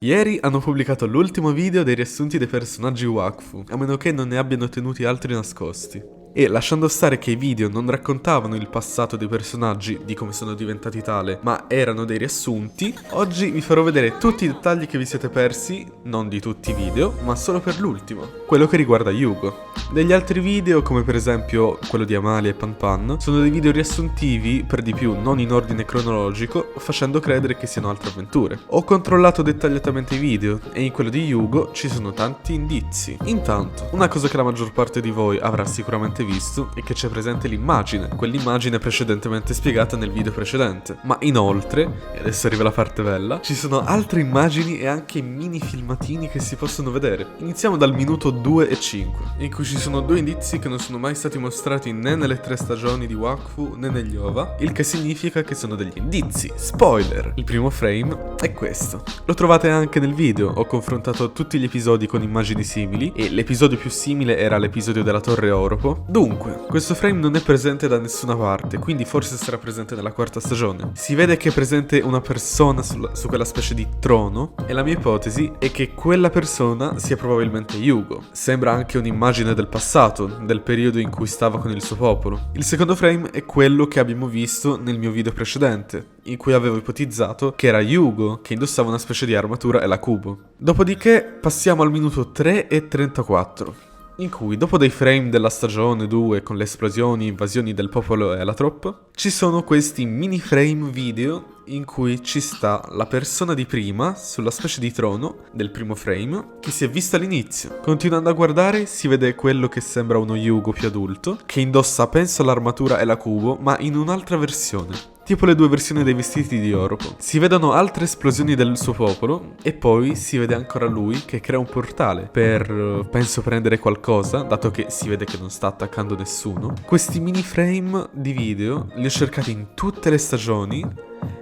Ieri hanno pubblicato l'ultimo video dei riassunti dei personaggi Wakfu, a meno che non ne abbiano tenuti altri nascosti. E lasciando stare che i video non raccontavano il passato dei personaggi, di come sono diventati tale, ma erano dei riassunti, oggi vi farò vedere tutti i dettagli che vi siete persi, non di tutti i video, ma solo per l'ultimo, quello che riguarda Yugo. Degli altri video, come per esempio quello di Amalia e Pan Pan, sono dei video riassuntivi, per di più non in ordine cronologico, facendo credere che siano altre avventure. Ho controllato dettagliatamente i video, e in quello di Yugo ci sono tanti indizi. Intanto, una cosa che la maggior parte di voi avrà sicuramente visto è che c'è presente l'immagine, quell'immagine precedentemente spiegata nel video precedente. Ma inoltre, e adesso arriva la parte bella, ci sono altre immagini e anche mini filmatini che si possono vedere. Iniziamo dal minuto 2 e 5, in cui ci sono due indizi che non sono mai stati mostrati né nelle 3 stagioni di Wakfu né negli OVA, il che significa che sono degli indizi. Spoiler! Il primo frame è questo. Lo trovate anche nel video, ho confrontato tutti gli episodi con immagini simili e l'episodio più simile era l'episodio della Torre Oropo. Dunque, questo frame non è presente da nessuna parte, quindi forse sarà presente nella 4ª stagione. Si vede che è presente una persona su quella specie di trono e la mia ipotesi è che quella persona sia probabilmente Yugo. Sembra anche un'immagine del passato, del periodo in cui stava con il suo popolo. Il secondo frame è quello che abbiamo visto nel mio video precedente, in cui avevo ipotizzato che era Yugo che indossava una specie di armatura e la cubo. Dopodiché passiamo al minuto 3 e 34. In cui, dopo dei frame della stagione 2 con le esplosioni e invasioni del popolo Elatrop, ci sono questi mini frame video in cui ci sta la persona di prima sulla specie di trono del primo frame che si è vista all'inizio. Continuando a guardare si vede quello che sembra uno Yugo più adulto che indossa penso l'armatura e la cubo ma in un'altra versione. Tipo le 2 versioni dei vestiti di Oropo. Si vedono altre esplosioni del suo popolo e poi si vede ancora lui che crea un portale per, penso, prendere qualcosa, dato che si vede che non sta attaccando nessuno. Questi mini frame di video li ho cercati in tutte le stagioni,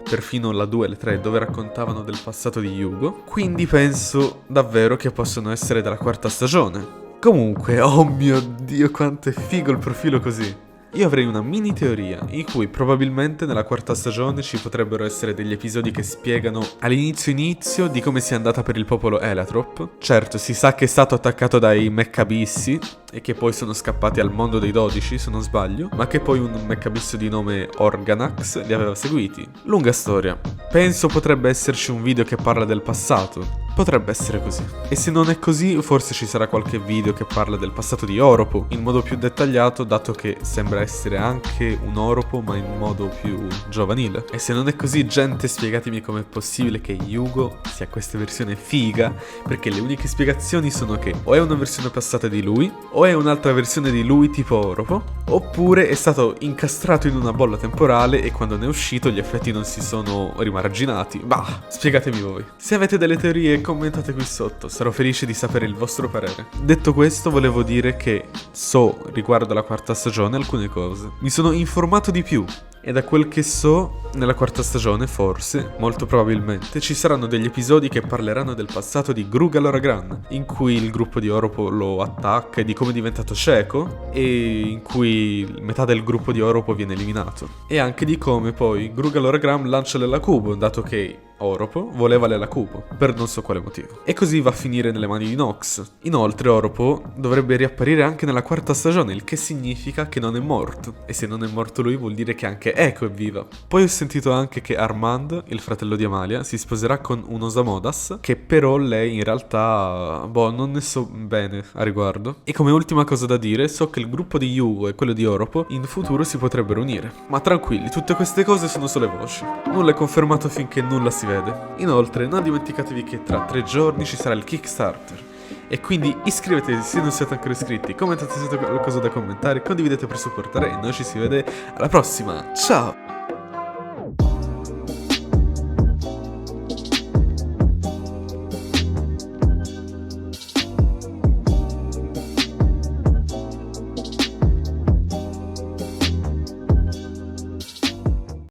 perfino la 2 e le 3 dove raccontavano del passato di Yugo, quindi penso davvero che possono essere della 4ª stagione. Comunque, oh mio Dio quanto è figo il profilo così. Io avrei una mini teoria, in cui probabilmente nella 4ª stagione ci potrebbero essere degli episodi che spiegano all'inizio di come sia andata per il popolo Elatrop. Certo, si sa che è stato attaccato dai Meccabissi e che poi sono scappati al mondo dei 12, se non sbaglio, ma che poi un Meccabisso di nome Organax li aveva seguiti. Lunga storia. Penso potrebbe esserci un video che parla del passato. Potrebbe essere così. E se non è così, forse ci sarà qualche video che parla del passato di Oropo, in modo più dettagliato, dato che sembra essere anche un Oropo, ma in modo più giovanile. E se non è così, gente, spiegatemi com'è possibile che Yugo sia questa versione figa, perché le uniche spiegazioni sono che o è una versione passata di lui, o è un'altra versione di lui tipo Oropo, oppure è stato incastrato in una bolla temporale e quando ne è uscito gli effetti non si sono rimarginati. Bah, spiegatemi voi. Se avete delle teorie, commentate qui sotto, sarò felice di sapere il vostro parere. Detto questo, volevo dire che so riguardo alla 4ª stagione alcune cose. Mi sono informato di più e da quel che so, nella 4ª stagione, forse, molto probabilmente, ci saranno degli episodi che parleranno del passato di Grugaloragran, in cui il gruppo di Oropo lo attacca e di come è diventato cieco, e in cui metà del gruppo di Oropo viene eliminato. E anche di come poi Grugaloragran lancia l'Ela Cubo, dato che Oropo voleva l'Ela Cubo, per non so quale motivo. E così va a finire nelle mani di Nox. Inoltre Oropo dovrebbe riapparire anche nella 4ª stagione, il che significa che non è morto. E se non è morto lui vuol dire che anche Echo è viva. Poi ho sentito anche che Armand, il fratello di Amalia, si sposerà con un Osamodas, che però lei in realtà, non ne so bene a riguardo. E come ultima cosa da dire, so che il gruppo di Yugo e quello di Oropo in futuro si potrebbero unire. Ma tranquilli, tutte queste cose sono solo voci. Nulla è confermato finché nulla si vede. Inoltre non dimenticatevi che tra 3 giorni ci sarà il Kickstarter e quindi iscrivetevi se non siete ancora iscritti, commentate se avete qualcosa da commentare, condividete per supportare e noi ci si vede alla prossima, ciao!